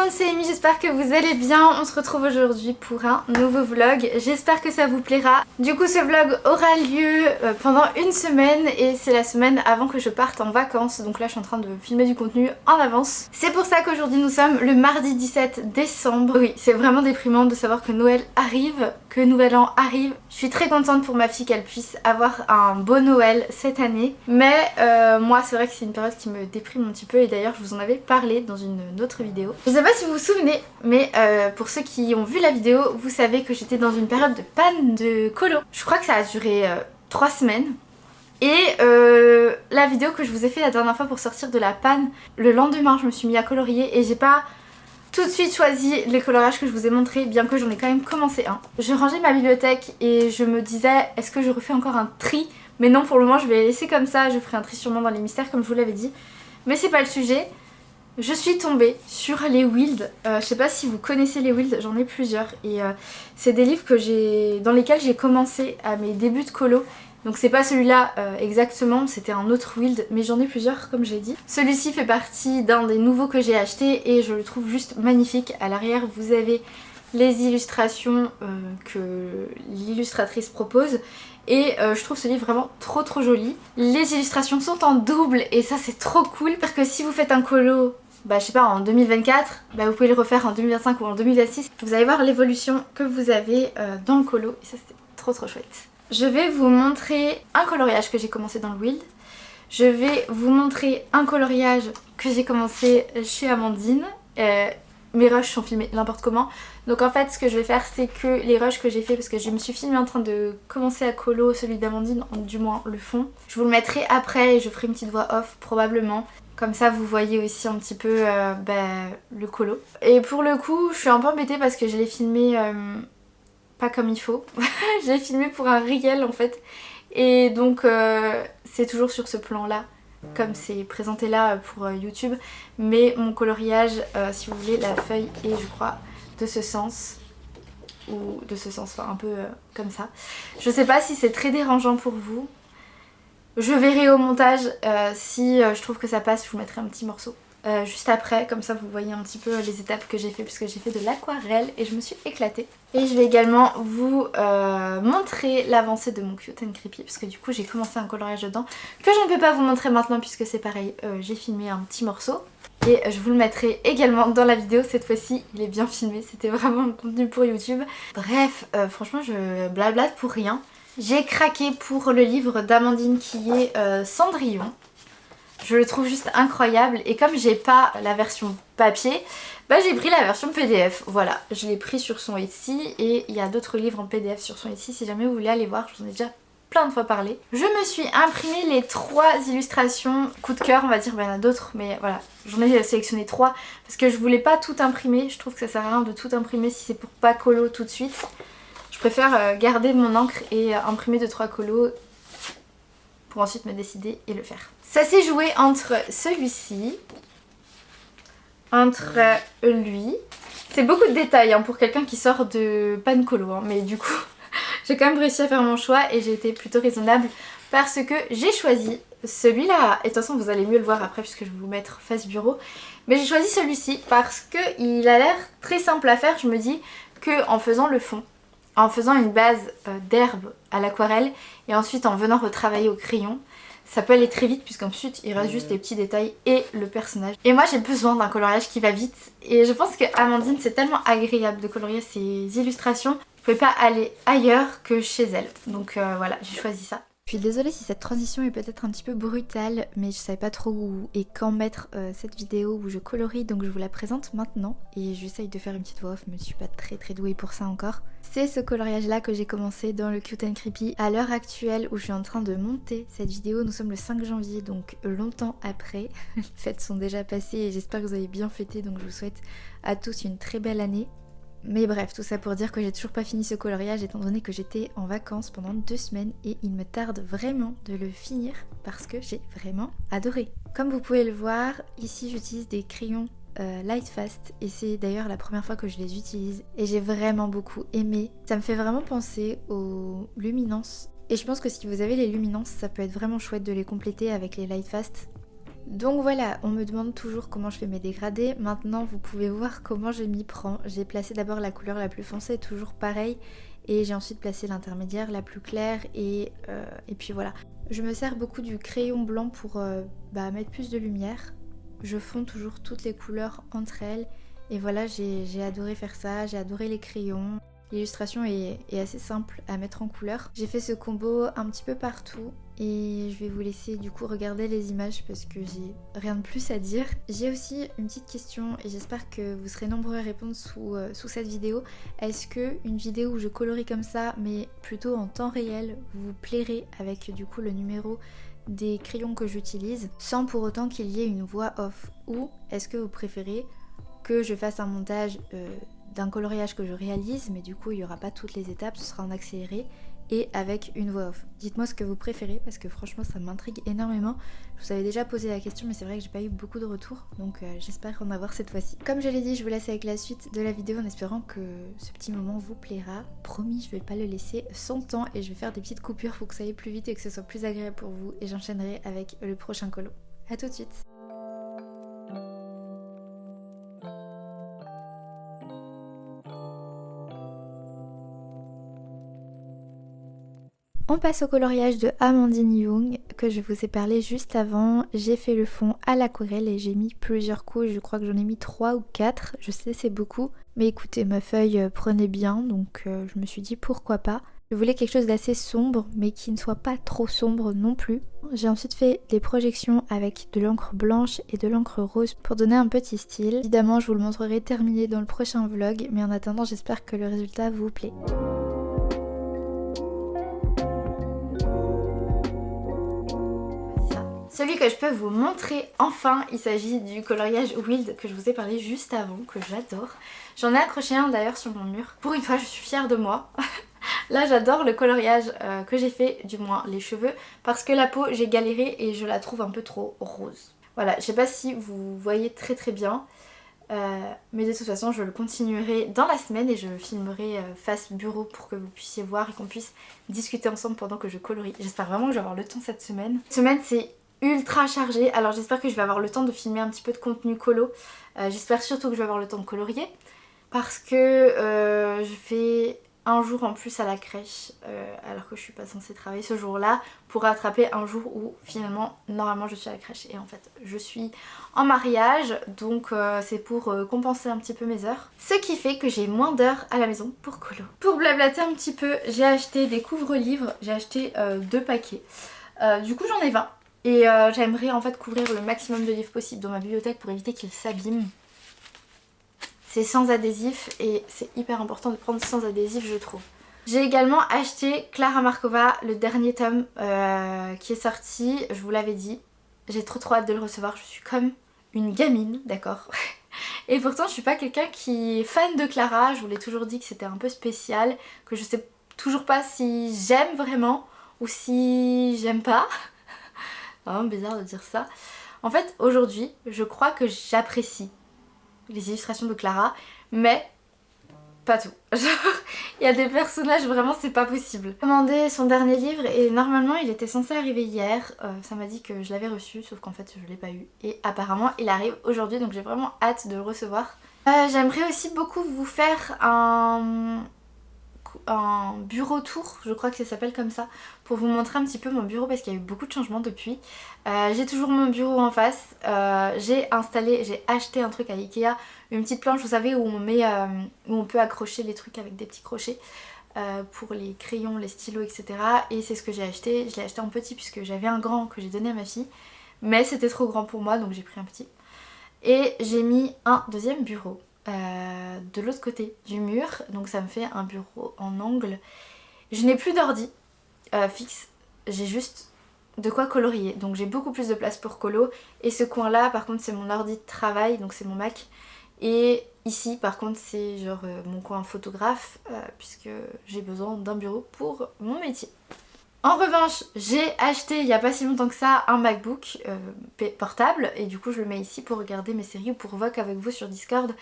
monde, c'est Amy, j'espère que vous allez bien. On se retrouve aujourd'hui pour un nouveau vlog. J'espère que ça vous plaira. Du coup, ce vlog aura lieu pendant une semaine et c'est la semaine avant que je parte en vacances. Donc là, je suis en train de filmer du contenu en avance. C'est pour ça qu'aujourd'hui, nous sommes le mardi 17 décembre. Oui, c'est vraiment déprimant de savoir que Noël arrive, que Nouvel An arrive. Je suis très contente pour ma fille qu'elle puisse avoir un beau Noël cette année. Mais moi, c'est vrai que c'est une période qui me déprime un petit peu et d'ailleurs, je vous en avais parlé dans une autre vidéo. Je sais pas si vous vous souvenez, mais pour ceux qui ont vu la vidéo, vous savez que j'étais dans une période de panne de colo. Je crois que ça a duré 3 semaines. Et la vidéo que je vous ai fait la dernière fois pour sortir de la panne, le lendemain je me suis mis à colorier et j'ai pas tout de suite choisi les coloriages que je vous ai montrés, bien que j'en ai quand même commencé un. Je rangeais ma bibliothèque et je me disais, est-ce que je refais encore un tri? Mais non, pour le moment je vais les laisser comme ça, je ferai un tri sûrement dans les mystères comme je vous l'avais dit. Mais c'est pas le sujet. Je suis tombée sur les Wild. Je sais pas si vous connaissez les Wild, j'en ai plusieurs. Et c'est des livres dans lesquels j'ai commencé à mes débuts de colo. Donc c'est pas celui-là exactement, c'était un autre Wild, mais j'en ai plusieurs comme j'ai dit. Celui-ci fait partie d'un des nouveaux que j'ai acheté et je le trouve juste magnifique. À l'arrière vous avez les illustrations que l'illustratrice propose. Et je trouve ce livre vraiment trop joli. Les illustrations sont en double et ça c'est trop cool. Parce que si vous faites un colo, je sais pas, en 2024, vous pouvez le refaire en 2025 ou en 2026. Vous allez voir l'évolution que vous avez dans le colo et ça c'est trop chouette. Je vais vous montrer un coloriage que j'ai commencé dans le Wild. Je vais vous montrer un coloriage que j'ai commencé chez Amandine. Mes rushs sont filmés n'importe comment. Donc en fait ce que je vais faire c'est que les rushs que j'ai fait, parce que je me suis filmée en train de commencer à colo celui d'Amandine, du moins le fond. Je vous le mettrai après et je ferai une petite voix off probablement. Comme ça vous voyez aussi un petit peu le colo. Et pour le coup je suis un peu embêtée parce que je l'ai filmé pas comme il faut. Je l'ai filmé pour un réel en fait. Et donc c'est toujours sur ce plan là, comme c'est présenté là pour YouTube, mais mon coloriage, si vous voulez, la feuille est je crois de ce sens, ou de ce sens, enfin un peu comme ça. Je sais pas si c'est très dérangeant pour vous, je verrai au montage. Si je trouve que ça passe, je vous mettrai un petit morceau juste après, comme ça vous voyez un petit peu les étapes que j'ai fait, puisque j'ai fait de l'aquarelle et je me suis éclatée. Et je vais également vous montrer l'avancée de mon Cute and Creepy, parce que du coup j'ai commencé un coloriage dedans que je ne peux pas vous montrer maintenant puisque c'est pareil, j'ai filmé un petit morceau et je vous le mettrai également dans la vidéo. Cette fois-ci il est bien filmé, c'était vraiment un contenu pour YouTube. Bref, franchement je blablate pour rien. J'ai craqué pour le livre d'Amandine qui est Cendrillon. Je le trouve juste incroyable et comme j'ai pas la version papier, j'ai pris la version PDF. Voilà, je l'ai pris sur son Etsy et il y a d'autres livres en PDF sur son Etsy si jamais vous voulez aller voir, je vous en ai déjà plein de fois parlé. Je me suis imprimé les 3 illustrations coup de cœur, on va dire, il y en a d'autres mais voilà, j'en ai sélectionné 3 parce que je voulais pas tout imprimer, je trouve que ça sert à rien de tout imprimer si c'est pour pas colo tout de suite. Je préfère garder mon encre et imprimer 2-3 colos pour ensuite me décider et le faire. Ça s'est joué entre celui-ci, entre lui. C'est beaucoup de détails pour quelqu'un qui sort de panne colo, mais du coup j'ai quand même réussi à faire mon choix et j'ai été plutôt raisonnable parce que j'ai choisi celui-là. Et de toute façon vous allez mieux le voir après puisque je vais vous mettre face bureau. Mais j'ai choisi celui-ci parce qu'il a l'air très simple à faire. Je me dis qu'en faisant le fond, en faisant une base d'herbe à l'aquarelle et ensuite en venant retravailler au crayon, ça peut aller très vite puisqu'ensuite il reste juste les petits détails et le personnage. Et moi j'ai besoin d'un coloriage qui va vite et je pense que Amandine c'est tellement agréable de colorier ses illustrations. Je pouvais pas aller ailleurs que chez elle. Donc voilà, j'ai choisi ça. Je suis désolée si cette transition est peut-être un petit peu brutale, mais je savais pas trop où et quand mettre cette vidéo où je colorie, donc je vous la présente maintenant. Et j'essaye de faire une petite voix off, mais je suis pas très douée pour ça encore. C'est ce coloriage là que j'ai commencé dans le Cute and Creepy. À l'heure actuelle où je suis en train de monter cette vidéo, nous sommes le 5 janvier, donc longtemps après. Les fêtes sont déjà passées et j'espère que vous avez bien fêté, donc je vous souhaite à tous une très belle année. Mais bref, tout ça pour dire que j'ai toujours pas fini ce coloriage étant donné que j'étais en vacances pendant 2 semaines et il me tarde vraiment de le finir parce que j'ai vraiment adoré. Comme vous pouvez le voir, ici j'utilise des crayons Lightfast et c'est d'ailleurs la première fois que je les utilise et j'ai vraiment beaucoup aimé. Ça me fait vraiment penser aux luminances et je pense que si vous avez les luminances, ça peut être vraiment chouette de les compléter avec les Lightfast. Donc voilà, on me demande toujours comment je fais mes dégradés. Maintenant vous pouvez voir comment je m'y prends. J'ai placé d'abord la couleur la plus foncée, toujours pareil. Et j'ai ensuite placé l'intermédiaire, la plus claire et puis voilà. Je me sers beaucoup du crayon blanc pour mettre plus de lumière. Je fonds toujours toutes les couleurs entre elles. Et voilà, j'ai adoré faire ça, j'ai adoré les crayons. L'illustration est assez simple à mettre en couleur. J'ai fait ce combo un petit peu partout et je vais vous laisser du coup regarder les images parce que j'ai rien de plus à dire. J'ai aussi une petite question et j'espère que vous serez nombreux à répondre sous cette vidéo. Est-ce que une vidéo où je colorie comme ça mais plutôt en temps réel vous plairait avec du coup le numéro des crayons que j'utilise sans pour autant qu'il y ait une voix off? Ou est-ce que vous préférez que je fasse un montage d'un coloriage que je réalise, mais du coup il n'y aura pas toutes les étapes, ce sera en accéléré et avec une voix off. Dites-moi ce que vous préférez parce que franchement ça m'intrigue énormément. Je vous avais déjà posé la question mais c'est vrai que j'ai pas eu beaucoup de retours, donc j'espère en avoir cette fois-ci. Comme je l'ai dit, je vous laisse avec la suite de la vidéo en espérant que ce petit moment vous plaira. Promis, je vais pas le laisser sans temps et je vais faire des petites coupures pour que ça aille plus vite et que ce soit plus agréable pour vous et j'enchaînerai avec le prochain colo. A tout de suite. On passe au coloriage de Amandine Young que je vous ai parlé juste avant. J'ai fait le fond à l'aquarelle et j'ai mis plusieurs couches, je crois que j'en ai mis 3 ou 4, je sais c'est beaucoup. Mais écoutez, ma feuille prenait bien donc je me suis dit pourquoi pas. Je voulais quelque chose d'assez sombre mais qui ne soit pas trop sombre non plus. J'ai ensuite fait des projections avec de l'encre blanche et de l'encre rose pour donner un petit style. Évidemment je vous le montrerai terminé dans le prochain vlog mais en attendant j'espère que le résultat vous plaît. Celui que je peux vous montrer enfin, il s'agit du coloriage Wild que je vous ai parlé juste avant, que j'adore. J'en ai accroché un d'ailleurs sur mon mur. Pour une fois, je suis fière de moi. Là, j'adore le coloriage que j'ai fait, du moins les cheveux, parce que la peau, j'ai galéré et je la trouve un peu trop rose. Voilà, je sais pas si vous voyez très bien, mais de toute façon, je le continuerai dans la semaine et je filmerai face bureau pour que vous puissiez voir et qu'on puisse discuter ensemble pendant que je colorie. J'espère vraiment que je vais avoir le temps cette semaine. Cette semaine, c'est ultra chargée, alors j'espère que je vais avoir le temps de filmer un petit peu de contenu colo. J'espère surtout que je vais avoir le temps de colorier parce que je fais un jour en plus à la crèche alors que je suis pas censée travailler ce jour-là pour rattraper un jour où finalement normalement je suis à la crèche et en fait je suis en mariage donc c'est pour compenser un petit peu mes heures. Ce qui fait que j'ai moins d'heures à la maison pour colo. Pour blablater un petit peu, j'ai acheté des couvre-livres, j'ai acheté 2 paquets. Du coup j'en ai 20. Et j'aimerais en fait couvrir le maximum de livres possible dans ma bibliothèque pour éviter qu'ils s'abîment. C'est sans adhésif et c'est hyper important de prendre sans adhésif je trouve. J'ai également acheté Clara Markova, le dernier tome qui est sorti, je vous l'avais dit. J'ai trop hâte de le recevoir, je suis comme une gamine, d'accord. Et pourtant je suis pas quelqu'un qui est fan de Clara, je vous l'ai toujours dit que c'était un peu spécial, que je sais toujours pas si j'aime vraiment ou si j'aime pas. Vraiment bizarre de dire ça. En fait aujourd'hui je crois que j'apprécie les illustrations de Clara mais pas tout. Genre il y a des personnages vraiment c'est pas possible. J'ai commandé son dernier livre et normalement il était censé arriver hier. Ça m'a dit que je l'avais reçu sauf qu'en fait je l'ai pas eu. Et apparemment il arrive aujourd'hui donc j'ai vraiment hâte de le recevoir. J'aimerais aussi beaucoup vous faire un bureau tour, je crois que ça s'appelle comme ça, pour vous montrer un petit peu mon bureau parce qu'il y a eu beaucoup de changements depuis. J'ai toujours mon bureau en face, j'ai acheté un truc à Ikea, une petite planche vous savez où on met, où on peut accrocher les trucs avec des petits crochets pour les crayons, les stylos etc. Et c'est ce que j'ai acheté, je l'ai acheté en petit puisque j'avais un grand que j'ai donné à ma fille, mais c'était trop grand pour moi donc j'ai pris un petit. Et j'ai mis un deuxième bureau. De l'autre côté du mur, donc ça me fait un bureau en angle. Je n'ai plus d'ordi fixe, j'ai juste de quoi colorier, donc j'ai beaucoup plus de place pour colo. Et ce coin là par contre c'est mon ordi de travail, donc c'est mon Mac. Et ici par contre c'est genre mon coin photographe puisque j'ai besoin d'un bureau pour mon métier. En revanche, j'ai acheté il n'y a pas si longtemps que ça un MacBook portable et du coup je le mets ici pour regarder mes séries ou pour voc avec vous sur Discord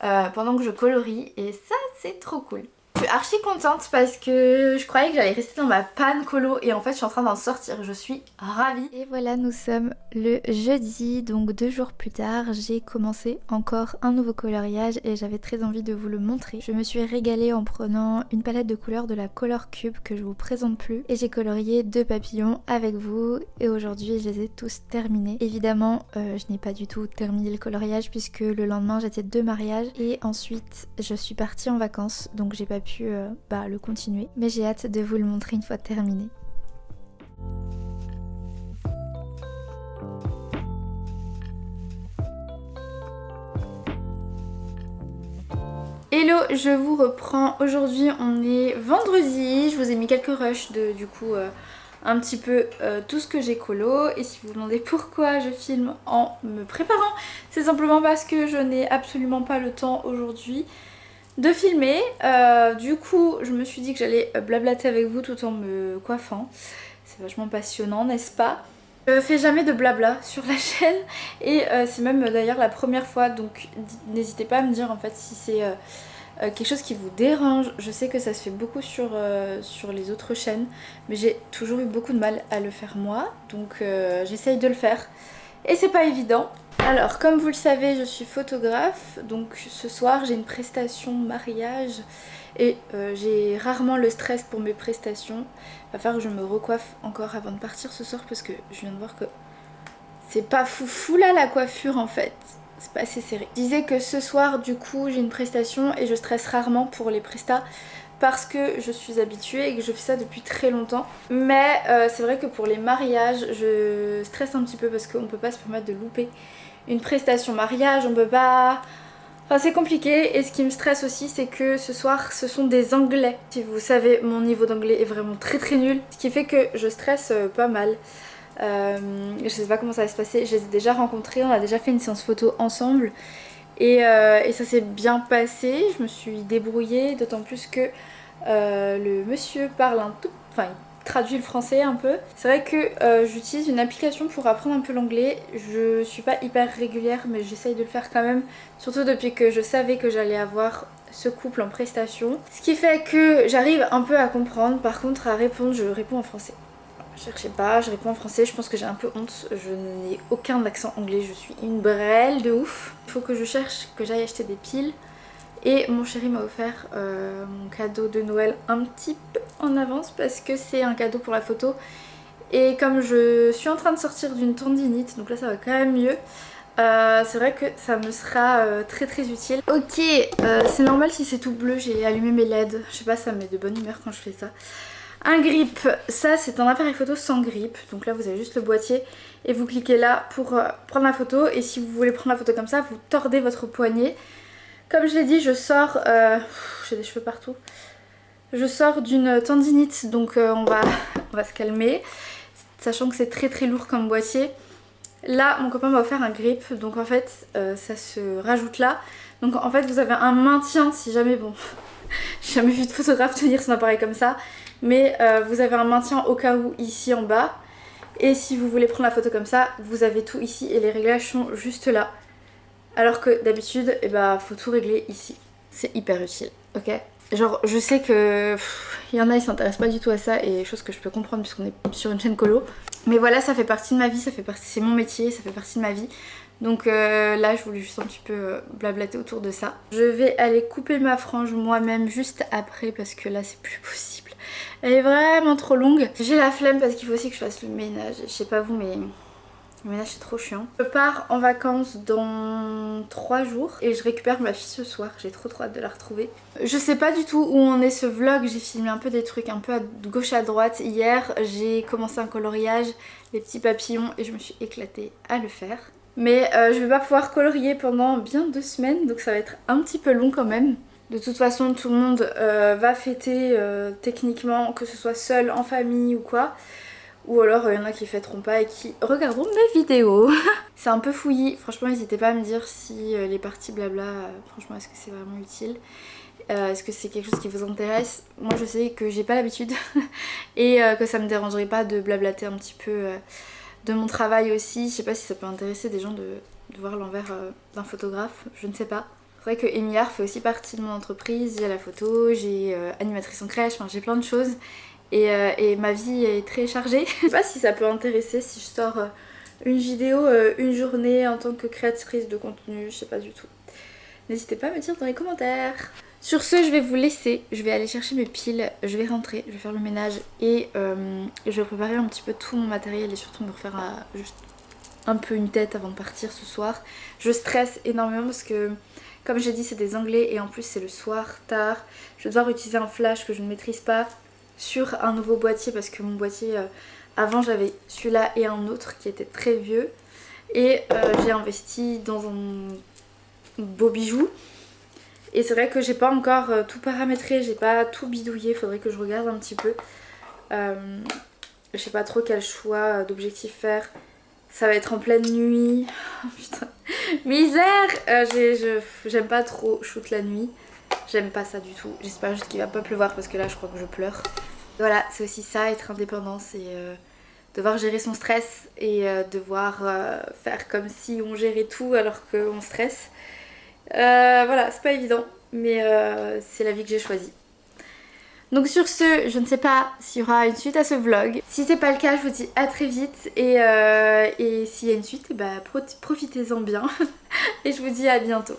pendant que je colorie et ça c'est trop cool. Je suis archi contente parce que je croyais que j'allais rester dans ma panne colo et en fait je suis en train d'en sortir, je suis ravie. Et voilà, nous sommes le jeudi, donc 2 jours plus tard, j'ai commencé encore un nouveau coloriage et j'avais très envie de vous le montrer. Je me suis régalée en prenant une palette de couleurs de la Color Cube que je vous présente plus et j'ai colorié 2 papillons avec vous et aujourd'hui je les ai tous terminés. Évidemment je n'ai pas du tout terminé le coloriage puisque le lendemain j'étais de mariage et ensuite je suis partie en vacances donc j'ai pas pu le continuer, mais j'ai hâte de vous le montrer une fois terminé. Hello, je vous reprends. Aujourd'hui on est vendredi, je vous ai mis quelques rushs de un petit peu tout ce que j'ai colo et si vous vous demandez pourquoi je filme en me préparant, c'est simplement parce que je n'ai absolument pas le temps aujourd'hui de filmer. Du coup je me suis dit que j'allais blablater avec vous tout en me coiffant. C'est vachement passionnant, n'est-ce pas? Je fais jamais de blabla sur la chaîne et c'est même d'ailleurs la première fois, donc n'hésitez pas à me dire en fait si c'est quelque chose qui vous dérange. Je sais que ça se fait beaucoup sur les autres chaînes mais j'ai toujours eu beaucoup de mal à le faire moi, donc j'essaye de le faire et c'est pas évident. Alors comme vous le savez je suis photographe, donc ce soir j'ai une prestation mariage et j'ai rarement le stress pour mes prestations. Il va falloir que je me recoiffe encore avant de partir ce soir parce que je viens de voir que c'est pas foufou là la coiffure en fait, c'est pas assez serré. Je disais que ce soir du coup j'ai une prestation et je stresse rarement pour les prestats parce que je suis habituée et que je fais ça depuis très longtemps. Mais c'est vrai que pour les mariages je stresse un petit peu parce qu'on peut pas se permettre de louper une prestation mariage, on peut pas... Enfin c'est compliqué et ce qui me stresse aussi c'est que ce soir ce sont des anglais. Si vous savez mon niveau d'anglais est vraiment très nul, ce qui fait que je stresse pas mal. Je sais pas comment ça va se passer, je les ai déjà rencontrés, on a déjà fait une séance photo ensemble et ça s'est bien passé, je me suis débrouillée d'autant plus que le monsieur parle un tout... Enfin, traduit le français un peu. C'est vrai que j'utilise une application pour apprendre un peu l'anglais. Je suis pas hyper régulière mais j'essaye de le faire quand même. Surtout depuis que je savais que j'allais avoir ce couple en prestation. Ce qui fait que j'arrive un peu à comprendre. Par contre à répondre, je réponds en français. Cherchez pas, je réponds en français. Je pense que j'ai un peu honte. Je n'ai aucun accent anglais. Je suis une brêle de ouf. Il faut que je cherche, que j'aille acheter des piles. Et mon chéri m'a offert mon cadeau de Noël un petit peu en avance parce que c'est un cadeau pour la photo. Et comme je suis en train de sortir d'une tendinite, donc là ça va quand même mieux, c'est vrai que ça me sera très utile. Ok, c'est normal si c'est tout bleu, j'ai allumé mes LED. Je sais pas, ça me met de bonne humeur quand je fais ça. Un grip, ça c'est un appareil photo sans grip. Donc là vous avez juste le boîtier et vous cliquez là pour prendre la photo. Et si vous voulez prendre la photo comme ça, vous tordez votre poignet. Comme je l'ai dit, je sors... j'ai des cheveux partout. Je sors d'une tendinite, donc on va se calmer. Sachant que c'est très lourd comme boîtier. Là, mon copain m'a offert un grip, donc en fait, ça se rajoute là. Donc en fait, vous avez un maintien si jamais... Bon, j'ai jamais vu de photographe tenir son appareil comme ça. Mais vous avez un maintien au cas où ici en bas. Et si vous voulez prendre la photo comme ça, vous avez tout ici et les réglages sont juste là. Alors que d'habitude, faut tout régler ici. C'est hyper utile, ok? Genre, je sais que il y en a, ils s'intéressent pas du tout à ça et chose que je peux comprendre puisqu'on est sur une chaîne colo. Mais voilà, ça fait partie de ma vie, c'est mon métier, ça fait partie de ma vie. Donc là, je voulais juste un petit peu blablater autour de ça. Je vais aller couper ma frange moi-même juste après parce que là, c'est plus possible. Elle est vraiment trop longue. J'ai la flemme parce qu'il faut aussi que je fasse le ménage. Je sais pas vous, mais... le ménage c'est trop chiant. Je pars en vacances dans 3 jours et je récupère ma fille ce soir. J'ai trop hâte de la retrouver. Je sais pas du tout où en est ce vlog. J'ai filmé un peu des trucs un peu à gauche à droite. Hier j'ai commencé un coloriage, les petits papillons et je me suis éclatée à le faire. Mais je vais pas pouvoir colorier pendant bien 2 semaines donc ça va être un petit peu long quand même. De toute façon tout le monde va fêter techniquement, que ce soit seul, en famille ou quoi. Ou alors il y en a qui fêteront pas et qui regarderont mes vidéos. C'est un peu fouillis, franchement n'hésitez pas à me dire si les parties blabla, franchement est-ce que c'est vraiment utile, est-ce que c'est quelque chose qui vous intéresse. Moi je sais que j'ai pas l'habitude et que ça me dérangerait pas de blablater un petit peu de mon travail aussi. Je sais pas si ça peut intéresser des gens de voir l'envers d'un photographe, je ne sais pas. vrai que Emiar fait aussi partie de mon entreprise, j'ai la photo, j'ai animatrice en crèche, enfin j'ai plein de choses. Et ma vie est très chargée. Je sais pas si ça peut intéresser si je sors une vidéo une journée en tant que créatrice de contenu, je sais pas du tout. N'hésitez pas à me dire dans les commentaires. Sur ce, je vais vous laisser, je vais aller chercher mes piles, je vais rentrer, je vais faire le ménage et je vais préparer un petit peu tout mon matériel et surtout me refaire juste un peu une tête avant de partir ce soir. Je stresse énormément parce que, comme j'ai dit, c'est des Anglais et en plus c'est le soir, tard. Je vais devoir utiliser un flash que je ne maîtrise pas sur un nouveau boîtier parce que mon boîtier, avant j'avais celui-là et un autre qui était très vieux. Et j'ai investi dans un beau bijou. Et c'est vrai que j'ai pas encore tout paramétré, j'ai pas tout bidouillé, faudrait que je regarde un petit peu. Je sais pas trop quel choix d'objectif faire. Ça va être en pleine nuit. Oh, putain, misère. J'aime pas trop shoot la nuit. J'aime pas ça du tout. J'espère juste qu'il va pas pleuvoir parce que là je crois que je pleure. Voilà, c'est aussi ça, être indépendant, c'est devoir gérer son stress et devoir faire comme si on gérait tout alors qu'on stresse. Voilà, c'est pas évident, mais c'est la vie que j'ai choisie. Donc sur ce, je ne sais pas s'il y aura une suite à ce vlog. Si c'est pas le cas, je vous dis à très vite. Et s'il y a une suite, bah, profitez-en bien. Et je vous dis à bientôt.